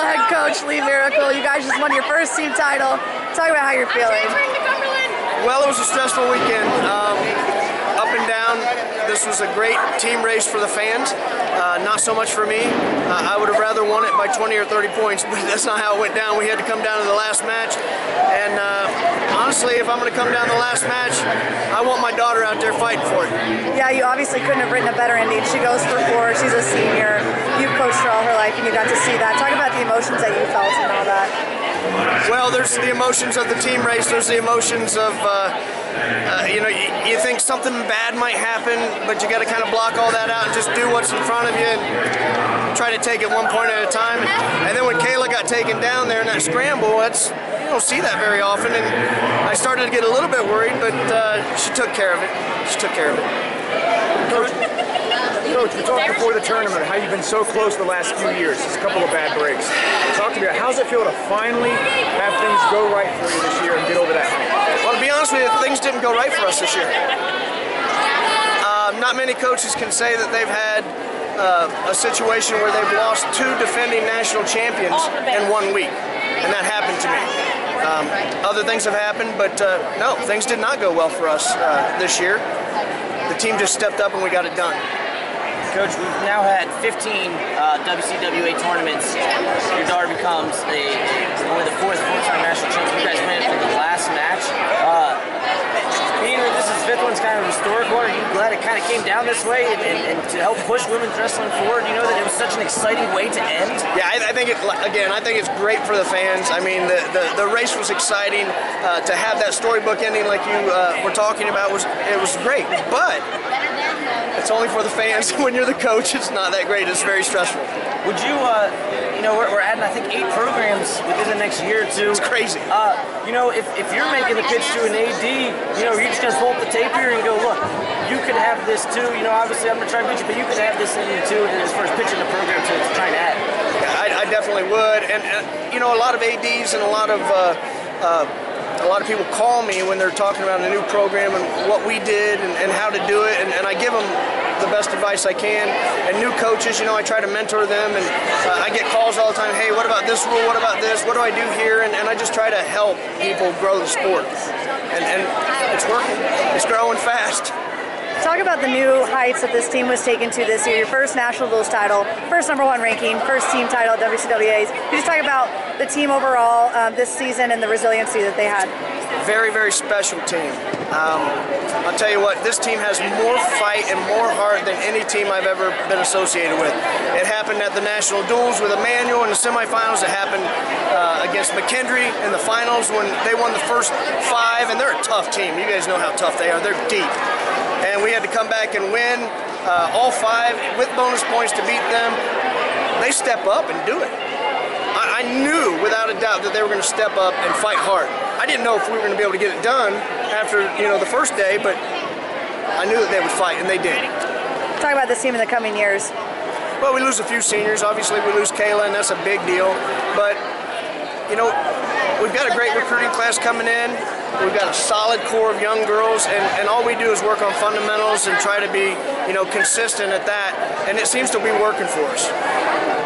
head coach Lee Miracle. You guys just won your first team title. Talk about how you're feeling. Well, it was a stressful weekend. Up and down. This was a great team race for the fans. Not so much for me. I would have rather won it by 20 or 30 points, but that's not how it went down. We had to come down to the last match. And honestly, if I'm going to come down to the last match, I want my daughter out there fighting for it. Yeah, you obviously couldn't have written a better ending. She goes for 4. She's a senior. You've coached her all her life, and you got to see that. Talk about the emotions that you felt and all that. Well, there's the emotions of the team race. There's the emotions of, you think something bad might happen, but you got to kind of block all that out and just do what's in front of you and try to take it one point at a time. And then when Kayla got taken down there in that scramble, you don't see that very often. And I started to get a little bit worried, but she took care of it. She took care of it. Coach, we talked before the tournament how you've been so close the last few years. Just a couple of bad breaks. Talk to me about how's it feel to finally have things go right for you this year and get over that hump? Well, to be honest with you, things didn't go right for us this year. Not many coaches can say that they've had a situation where they've lost 2 defending national champions in 1 week, and that happened to me. Other things have happened, but no, things did not go well for us this year. The team just stepped up and we got it done. Coach, we've now had 15 WCWA tournaments. Your daughter becomes only the 4th full-time national champion. You guys win it for the last match. This is 5th one's kind of historical. Are you glad it kind of came down this way and to help push women's wrestling forward? You know that it was such an exciting way to end? Yeah, I think I think it's great for the fans. I mean, the race was exciting. To have that storybook ending like you were talking about was great. But it's only for the fans. When you're the coach, it's not that great. It's very stressful. Would you, we're adding, I think, 8 programs within the next year or 2. It's crazy. If you're making the pitch to an AD, you're just going to pull up the tape here and go, look, you could have this too. Obviously I'm going to try to beat you, but you could have this thing too as far as pitching the program to trying to add. Yeah, I definitely would. And a lot of ADs and a lot of people call me when they're talking about a new program and what we did and how to do it, and I give them the best advice I can. And new coaches, I try to mentor them, and I get calls all the time, hey, what about this rule, what about this, what do I do here, and I just try to help people grow the sport. And it's working. It's growing fast. Talk about the new heights that this team was taken to this year. Your first national duels title, first #1 ranking, first team title at WCWA's. Can you just talk about the team overall this season and the resiliency that they had? Very, very special team. I'll tell you what, this team has more fight and more heart than any team I've ever been associated with. It happened at the national duels with Emmanuel in the semifinals. It happened against McKendree in the finals when they won the first 5, and they're a tough team. You guys know how tough they are. They're deep. And we had to come back and win all 5 with bonus points to beat them. They step up and do it. I knew without a doubt that they were going to step up and fight hard. I didn't know if we were going to be able to get it done after the first day, but I knew that they would fight, and they did. Talk about this team in the coming years. Well, we lose a few seniors. Obviously, we lose Kayla, and that's a big deal. But we've got a great recruiting class coming in. We've got a solid core of young girls, and all we do is work on fundamentals and try to be, consistent at that. And it seems to be working for us.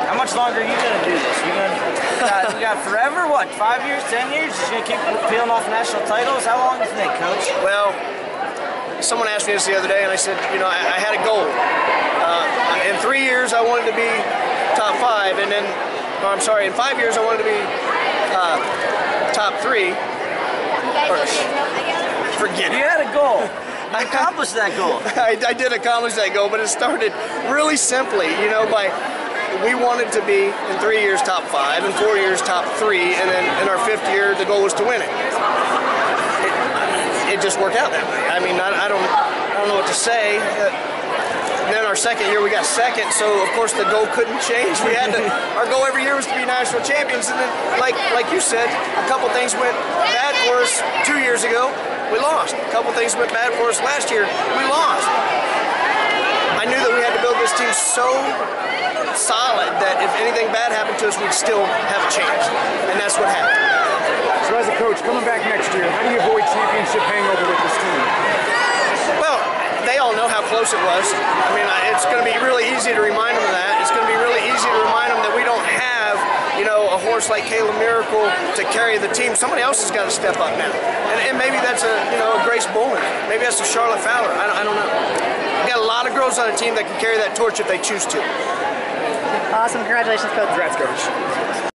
How much longer are you going to do this? You got forever? What, 5 years, 10 years? You're going to keep peeling off national titles? How long do you think, Coach? Well, someone asked me this the other day, and I said, I had a goal. In 3 years, I wanted to be top 5, and then, in 5 years, I wanted to be top 3. Forget it. You had a goal. I accomplished that goal. I did accomplish that goal, but it started really simply, we wanted to be in 3 years top 5, in 4 years top 3, and then in our 5th year the goal was to win it. It just worked out that way. I mean, I don't know what to say. And then our 2nd year we got 2nd, so of course the goal couldn't change. Our goal every year was to be national champions, and then like you said, a couple things went bad for us 2 years ago. We lost. A couple things went bad for us last year. We lost. I knew that we had to build this team so solid that if anything bad happened to us, we'd still have a chance. And that's what happened. So as a coach, coming back next year, how do you avoid championship hangover with this team? Well, they all know how close it was. I mean, it's going to be really easy to remind them of that. It's going to be really easy to remind them that we don't have, a force like Kayla Miracle to carry the team, somebody else has got to step up now. And maybe that's a Grace Bowman. Maybe that's a Charlotte Fowler. I don't know. We got a lot of girls on a team that can carry that torch if they choose to. Awesome. Congratulations, Coach. Congrats, Coach.